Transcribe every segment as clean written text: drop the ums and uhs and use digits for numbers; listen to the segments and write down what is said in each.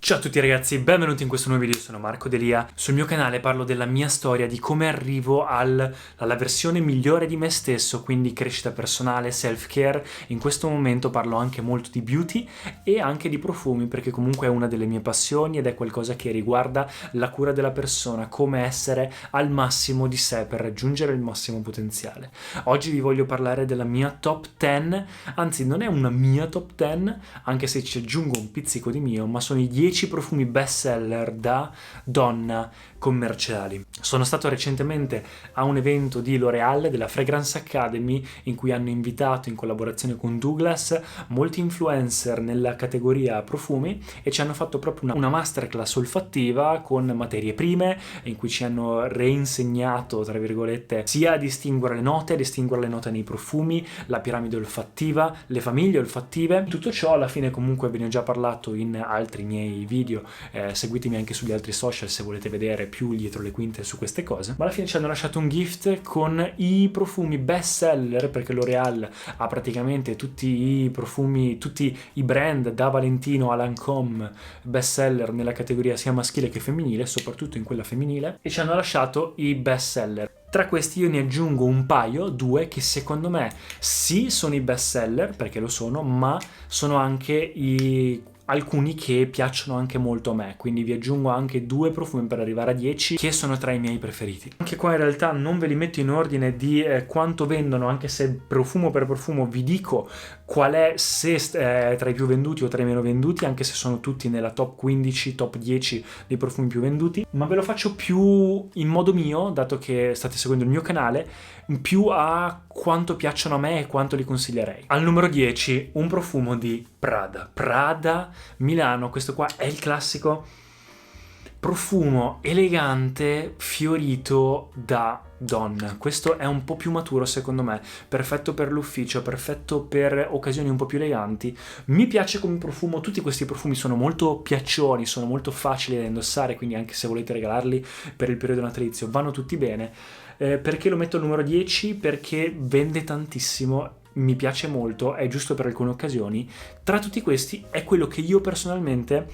Ciao a tutti ragazzi, benvenuti in questo nuovo video, sono Marco Delia. Sul mio canale parlo della mia storia, di come arrivo alla versione migliore di me stesso, quindi crescita personale, self-care. In questo momento parlo anche molto di beauty e anche di profumi, perché comunque è una delle mie passioni ed è qualcosa che riguarda la cura della persona, come essere al massimo di sé per raggiungere il massimo potenziale. Oggi vi voglio parlare della mia top 10, anzi non è una mia top 10, anche se ci aggiungo un pizzico di mio, ma sono i 10 profumi best seller da donna commerciali. Sono stato recentemente a un evento di L'Oréal, della Fragrance Academy, in cui hanno invitato, in collaborazione con Douglas, molti influencer nella categoria profumi e ci hanno fatto proprio una masterclass olfattiva con materie prime, in cui ci hanno reinsegnato, tra virgolette, sia a distinguere le note nei profumi, la piramide olfattiva, le famiglie olfattive. Tutto ciò alla fine comunque ve ne ho già parlato in altri miei video, seguitemi anche sugli altri social se volete vedere più dietro le quinte su queste cose, ma alla fine ci hanno lasciato un gift con i profumi best seller, perché L'Oréal ha praticamente tutti i profumi, tutti i brand da Valentino a Lancôme best seller nella categoria sia maschile che femminile, soprattutto in quella femminile, e ci hanno lasciato i best seller. Tra questi io ne aggiungo un paio, due, che secondo me sì sono i best seller, perché lo sono, ma sono anche alcuni che piacciono anche molto a me, quindi vi aggiungo anche 2 profumi per arrivare a 10 che sono tra i miei preferiti. Anche qua in realtà non ve li metto in ordine di quanto vendono, anche se profumo per profumo vi dico qual è, se tra i più venduti o tra i meno venduti, anche se sono tutti nella top 15, top 10 dei profumi più venduti, ma ve lo faccio più in modo mio, dato che state seguendo il mio canale, più a quanto piacciono a me e quanto li consiglierei. Al numero 10 un profumo di Prada Milano. Questo qua è il classico profumo elegante fiorito da donna. Questo è un po' più maturo secondo me, perfetto per l'ufficio, perfetto per occasioni un po' più eleganti. Mi piace come profumo, tutti questi profumi sono molto piaccioni, sono molto facili da indossare, quindi anche se volete regalarli per il periodo natalizio vanno tutti bene. Perché lo metto al numero 10? Perché vende tantissimo, mi piace molto, è giusto per alcune occasioni. Tra tutti questi è quello che io personalmente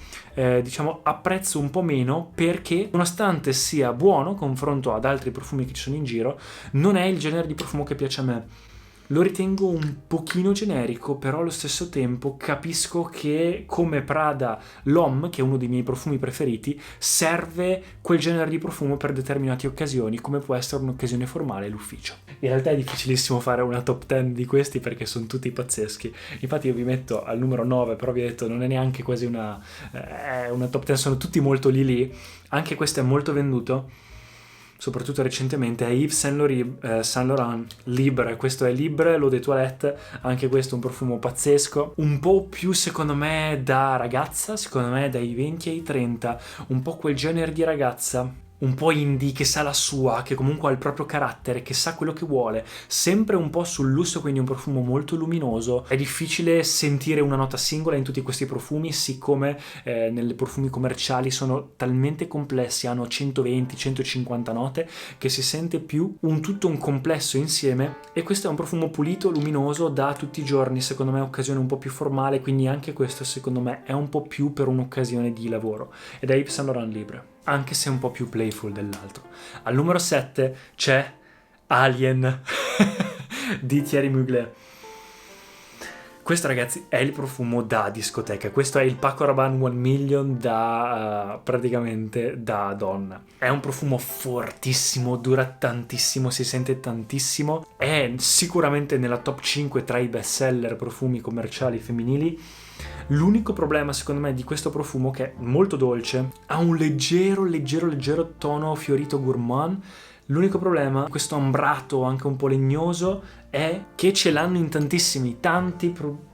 apprezzo un po' meno, perché nonostante sia buono confronto ad altri profumi che ci sono in giro, non è il genere di profumo che piace a me. Lo ritengo un pochino generico, però allo stesso tempo capisco che come Prada L'Homme, che è uno dei miei profumi preferiti, serve quel genere di profumo per determinate occasioni, come può essere un'occasione formale l'ufficio. In realtà è difficilissimo fare una top 10 di questi perché sono tutti pazzeschi. Infatti io vi metto al numero 9, però vi ho detto non è neanche quasi una top 10, sono tutti molto lì. Anche questo è molto venduto, soprattutto recentemente, è Yves Saint Laurent Libre. Questo è Libre, l'Eau de Toilette, anche questo è un profumo pazzesco, un po' più secondo me da ragazza, secondo me dai 20 ai 30, un po' quel genere di ragazza un po' indie, che sa la sua, che comunque ha il proprio carattere, che sa quello che vuole, sempre un po' sul lusso, quindi un profumo molto luminoso. È difficile sentire una nota singola in tutti questi profumi, siccome nelle profumi commerciali sono talmente complessi, hanno 120-150 note, che si sente più un tutto, un complesso insieme. E questo è un profumo pulito, luminoso, da tutti i giorni, secondo me occasione un po' più formale, quindi anche questo secondo me è un po' più per un'occasione di lavoro, ed è Yves Saint Laurent Libre, anche se un po' più playful dell'altro. Al numero 7 c'è Alien di Thierry Mugler. Questo ragazzi è il profumo da discoteca, questo è il Paco Rabanne 1 Million praticamente da donna. È un profumo fortissimo, dura tantissimo, si sente tantissimo, è sicuramente nella top 5 tra i best seller profumi commerciali femminili. L'unico problema secondo me di questo profumo, che è molto dolce, ha un leggero tono fiorito gourmand. L'unico problema, questo ambrato anche un po' legnoso, è che ce l'hanno in tantissimi,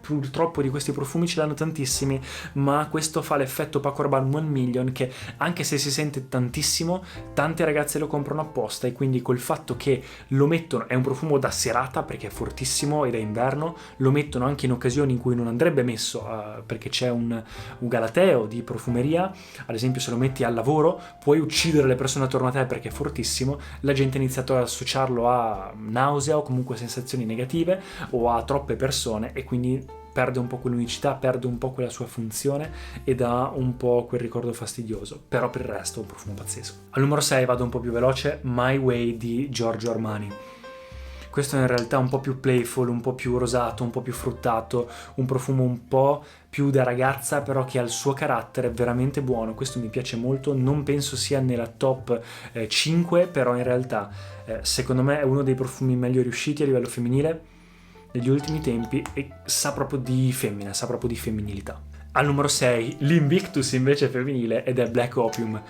purtroppo di questi profumi ce l'hanno tantissimi, ma questo fa l'effetto Paco Rabanne 1 Million, che anche se si sente tantissimo, tante ragazze lo comprano apposta, e quindi col fatto che lo mettono, è un profumo da serata perché è fortissimo ed è inverno, lo mettono anche in occasioni in cui non andrebbe messo, perché c'è un galateo di profumeria, ad esempio se lo metti al lavoro puoi uccidere le persone attorno a te perché è fortissimo. La gente ha iniziato ad associarlo a nausea o comunque sensazioni negative o a troppe persone, e quindi perde un po' quell'unicità, perde un po' quella sua funzione e dà un po' quel ricordo fastidioso, però per il resto è un profumo pazzesco. Al numero 6 vado un po' più veloce, My Way di Giorgio Armani. Questo è in realtà un po' più playful, un po' più rosato, un po' più fruttato, un profumo un po' più da ragazza, però che ha il suo carattere veramente buono. Questo mi piace molto, non penso sia nella top 5, però in realtà secondo me è uno dei profumi meglio riusciti a livello femminile negli ultimi tempi e sa proprio di femmina, sa proprio di femminilità. Al numero 6 l'Invictus invece è femminile ed è Black Opium,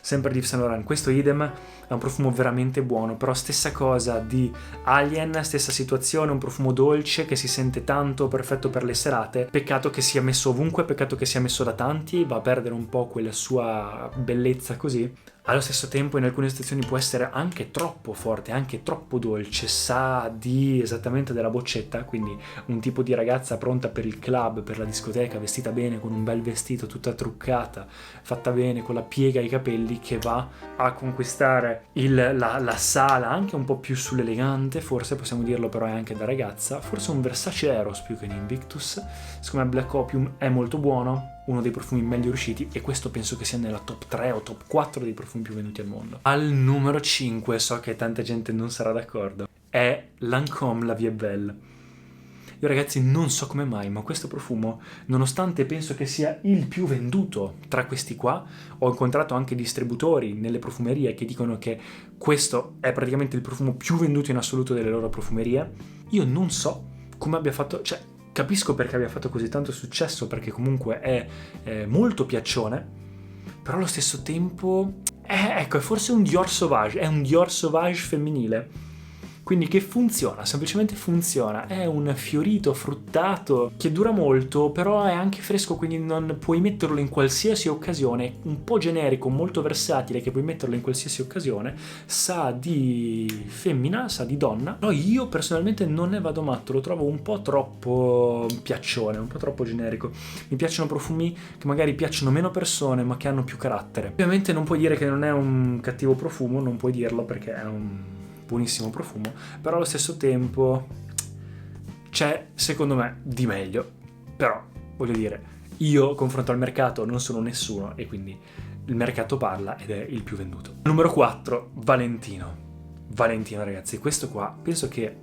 sempre di Yves Saint Laurent. Questo idem è un profumo veramente buono, però stessa cosa di Alien, stessa situazione, un profumo dolce che si sente tanto, perfetto per le serate. Peccato che sia messo ovunque, peccato che sia messo da tanti, va a perdere un po' quella sua bellezza così. Allo stesso tempo in alcune situazioni può essere anche troppo forte, anche troppo dolce, sa di esattamente della boccetta, quindi un tipo di ragazza pronta per il club, per la discoteca, vestita bene, con un bel vestito, tutta truccata, fatta bene, con la piega ai capelli, che va a conquistare la sala anche un po' più sull'elegante, forse possiamo dirlo, però è anche da ragazza, forse un Versace Eros più che un Invictus. Secondo me Black Opium è molto buono, uno dei profumi meglio riusciti, e questo penso che sia nella top 3 o top 4 dei profumi più venuti al mondo. Al numero 5, so che tanta gente non sarà d'accordo, è Lancôme La Vie Belle. Io ragazzi non so come mai, ma questo profumo, nonostante penso che sia il più venduto tra questi qua, ho incontrato anche distributori nelle profumerie che dicono che questo è praticamente il profumo più venduto in assoluto delle loro profumerie. Io non so come abbia fatto, cioè capisco perché abbia fatto così tanto successo, perché comunque è molto piaccione, però allo stesso tempo ecco, è forse un Dior Sauvage, è un Dior Sauvage femminile. Quindi che funziona, semplicemente funziona, è un fiorito fruttato che dura molto, però è anche fresco, quindi non puoi metterlo in qualsiasi occasione, un po' generico, molto versatile, che puoi metterlo in qualsiasi occasione, sa di femmina, sa di donna. No, io personalmente non ne vado matto, lo trovo un po' troppo piaccione, un po' troppo generico. Mi piacciono profumi che magari piacciono meno persone, ma che hanno più carattere. Ovviamente non puoi dire che non è un cattivo profumo, non puoi dirlo perché è un buonissimo profumo, però allo stesso tempo c'è secondo me di meglio. Però voglio dire, io confronto al mercato non sono nessuno e quindi il mercato parla ed è il più venduto. Numero 4, Valentino ragazzi, questo qua penso che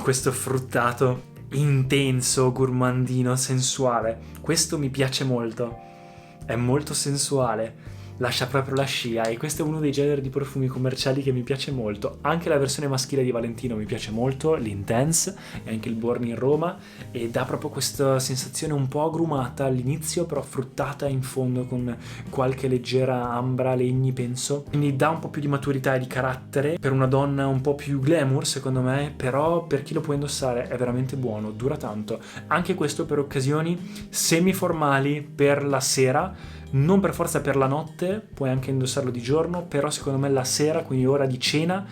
questo fruttato intenso, gourmandino, sensuale, questo mi piace molto, è molto sensuale, lascia proprio la scia, e questo è uno dei generi di profumi commerciali che mi piace molto. Anche la versione maschile di Valentino mi piace molto, l'Intense e anche il Born in Roma, e dà proprio questa sensazione un po' agrumata all'inizio, però fruttata in fondo con qualche leggera ambra, legni penso, quindi dà un po' più di maturità e di carattere per una donna un po' più glamour secondo me, però per chi lo può indossare è veramente buono, dura tanto. Anche questo per occasioni semiformali, per la sera, non per forza per la notte, puoi anche indossarlo di giorno, però secondo me la sera, quindi ora di cena,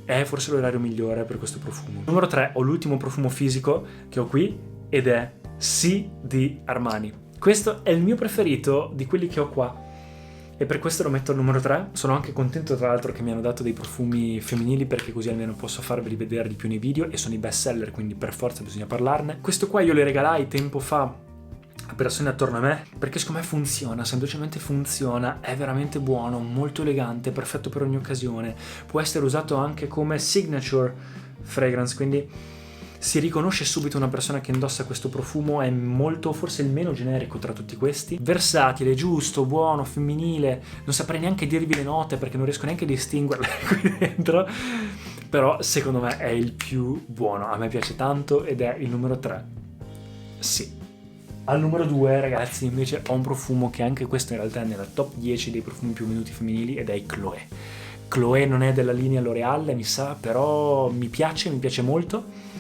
è forse l'orario migliore per questo profumo. Numero 3, ho l'ultimo profumo fisico che ho qui ed è Sì di Armani. Questo è il mio preferito di quelli che ho qua e per questo lo metto al numero 3. Sono anche contento tra l'altro che mi hanno dato dei profumi femminili, perché così almeno posso farveli vedere di più nei video, e sono i best seller, quindi per forza bisogna parlarne. Questo qua io le regalai tempo fa a persone attorno a me perché secondo me funziona, semplicemente funziona, è veramente buono, molto elegante, perfetto per ogni occasione, può essere usato anche come signature fragrance, quindi si riconosce subito una persona che indossa questo profumo, è molto, forse il meno generico tra tutti questi, versatile, giusto, buono, femminile, non saprei neanche dirvi le note perché non riesco neanche a distinguerle qui dentro, però secondo me è il più buono, a me piace tanto ed è il numero 3. Sì. Al numero 2 ragazzi invece ho un profumo che anche questo in realtà è nella top 10 dei profumi più venuti femminili ed è il Chloé. Chloé non è della linea L'Oréal, mi sa, però mi piace molto.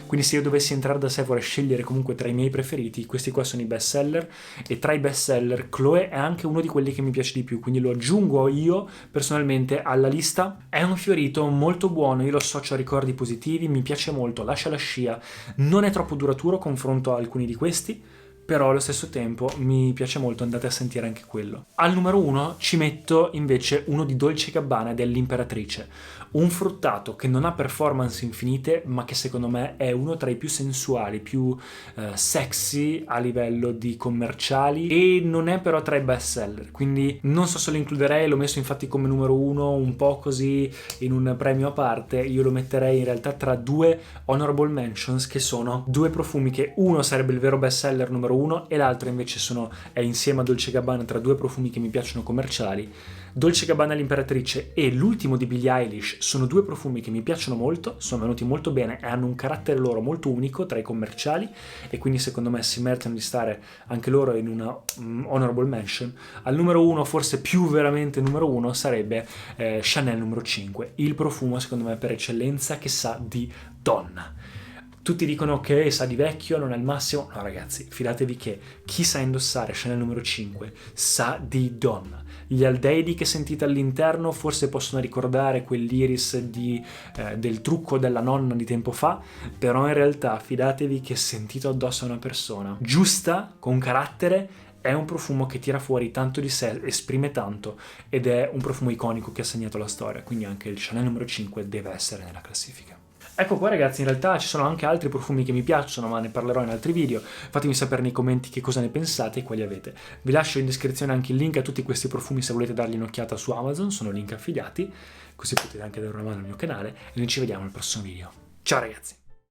Quindi se io dovessi entrare da Sephora e scegliere comunque tra i miei preferiti, questi qua sono i best seller, e tra i best seller Chloé è anche uno di quelli che mi piace di più, quindi lo aggiungo io personalmente alla lista. È un fiorito molto buono, io lo associo a ricordi positivi, mi piace molto, lascia la scia, non è troppo duraturo confronto a alcuni di questi, però allo stesso tempo mi piace molto, andate a sentire anche quello. Al numero 1 ci metto invece uno di Dolce & Gabbana dell'Imperatrice, un fruttato che non ha performance infinite, ma che secondo me è uno tra i più sensuali, più sexy a livello di commerciali, e non è però tra i best seller, quindi non so se lo includerei, l'ho messo infatti come numero 1 un po' così in un premio a parte. Io lo metterei in realtà tra due honorable mentions, che sono due profumi che uno sarebbe il vero best seller numero 1 e l'altro invece è insieme a Dolce & Gabbana tra due profumi che mi piacciono commerciali. Dolce & Gabbana l'Imperatrice e l'ultimo di Billie Eilish sono due profumi che mi piacciono molto, sono venuti molto bene e hanno un carattere loro molto unico tra i commerciali, e quindi secondo me si meritano di stare anche loro in una honorable mention. Al numero 1, forse più veramente numero 1, sarebbe Chanel numero 5, il profumo secondo me per eccellenza che sa di donna. Tutti dicono che sa di vecchio, non è il massimo. No ragazzi, fidatevi che chi sa indossare Chanel numero 5 sa di donna. Gli aldeidi che sentite all'interno forse possono ricordare quell'iris del trucco della nonna di tempo fa, però in realtà fidatevi che sentito addosso a una persona giusta, con carattere, è un profumo che tira fuori tanto di sé, esprime tanto, ed è un profumo iconico che ha segnato la storia, quindi anche il Chanel numero 5 deve essere nella classifica. Ecco qua ragazzi, in realtà ci sono anche altri profumi che mi piacciono, ma ne parlerò in altri video. Fatemi sapere nei commenti che cosa ne pensate e quali avete. Vi lascio in descrizione anche il link a tutti questi profumi se volete dargli un'occhiata su Amazon, sono link affiliati, così potete anche dare una mano al mio canale, e noi ci vediamo al prossimo video. Ciao ragazzi!